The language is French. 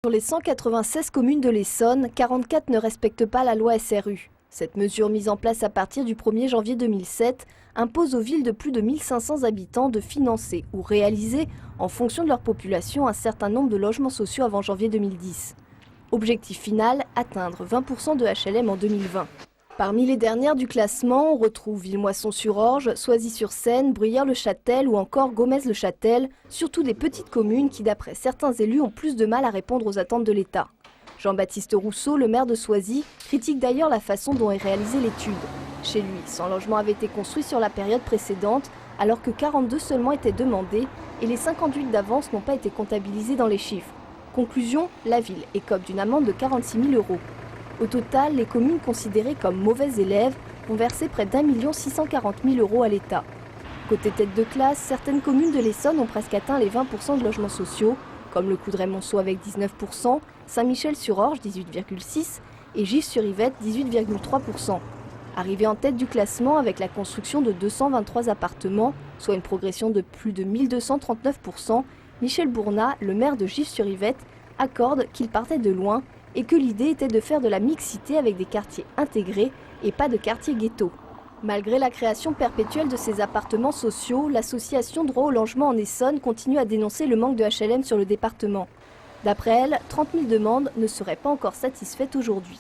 Sur les 196 communes de l'Essonne, 44 ne respectent pas la loi SRU. Cette mesure mise en place à partir du 1er janvier 2007 impose aux villes de plus de 1500 habitants de financer ou réaliser, en fonction de leur population, un certain nombre de logements sociaux avant janvier 2010. Objectif final, atteindre 20% de HLM en 2020. Parmi les dernières du classement, on retrouve Villemoisson-sur-Orge, Soisy-sur-Seine, Bruyères-le-Châtel ou encore Gomez-le-Châtel, surtout des petites communes qui, d'après certains élus, ont plus de mal à répondre aux attentes de l'État. Jean-Baptiste Rousseau, le maire de Soisy, critique d'ailleurs la façon dont est réalisée l'étude. Chez lui, 100 logements avaient été construits sur la période précédente, alors que 42 seulement étaient demandés et les 58 d'avance n'ont pas été comptabilisés dans les chiffres. Conclusion, la ville écope d'une amende de 46 000 €. Au total, les communes considérées comme mauvaises élèves ont versé près d'1 640 000 € à l'État. Côté tête de classe, certaines communes de l'Essonne ont presque atteint les 20% de logements sociaux, comme le Coudray-Monceau avec 19%, Saint-Michel-sur-Orge 18,6% et Gif-sur-Yvette 18,3%. Arrivé en tête du classement avec la construction de 223 appartements, soit une progression de plus de 1239%, Michel Bournat, le maire de Gif-sur-Yvette, accorde qu'il partait de loin et que l'idée était de faire de la mixité avec des quartiers intégrés et pas de quartiers ghetto. Malgré la création perpétuelle de ces appartements sociaux, l'association Droit au logement en Essonne continue à dénoncer le manque de HLM sur le département. D'après elle, 30 000 demandes ne seraient pas encore satisfaites aujourd'hui.